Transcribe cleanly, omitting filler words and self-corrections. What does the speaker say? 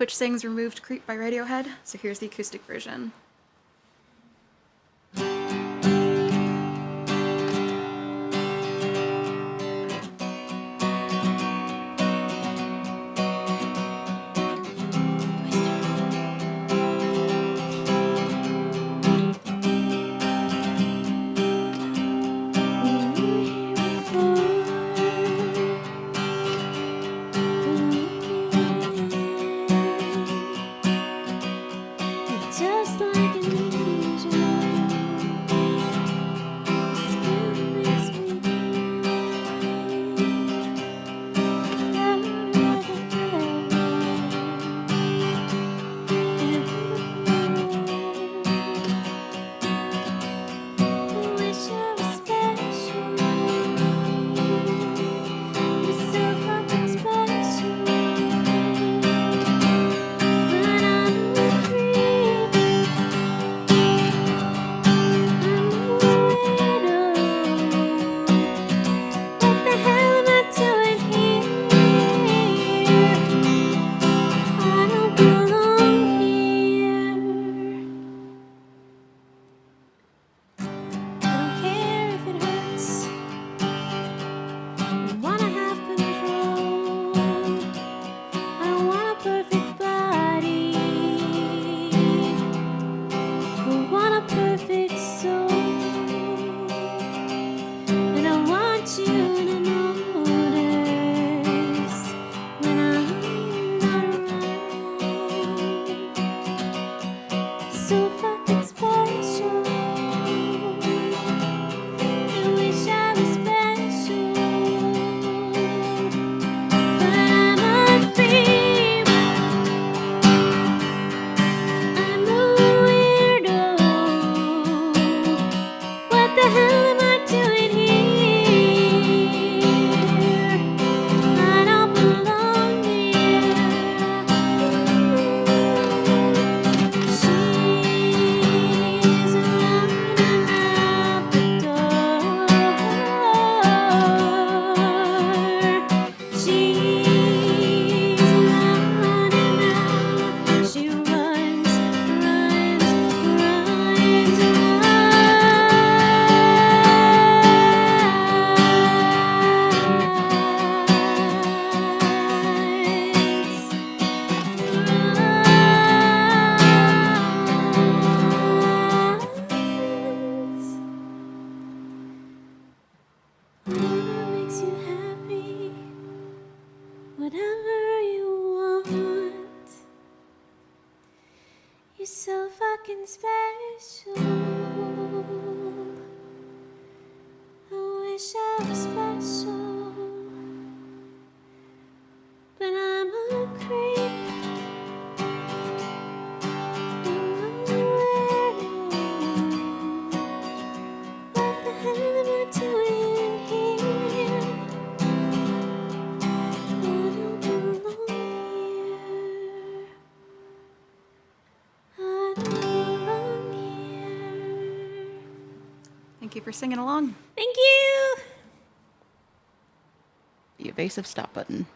Twitch Sings removed Creep by Radiohead, so here's the acoustic version. Just like an angel, still makes me I wish I was special. You're so fucking special, but I'm a creep. What the hell am I doing here? I don't belong here. I don't care if it hurts. I wanna have control. I don't want a perfect body. I want a perfect soul. And I want you to notice when I'm not around. So fucking special. I wish I was special, but I'm a creep. I'm a weirdo. What the hell am I doing here? I don't belong here. She's running out the door. She's running out. She runs, runs, runs. Whatever makes you happy, whatever you want. You're so fucking special. I wish I was special, but I'm a creep. I'm a weirdo. What the hell am I doing here? I don't belong here. I don't belong here. Thank you for singing along. Thank you. The evasive stop button.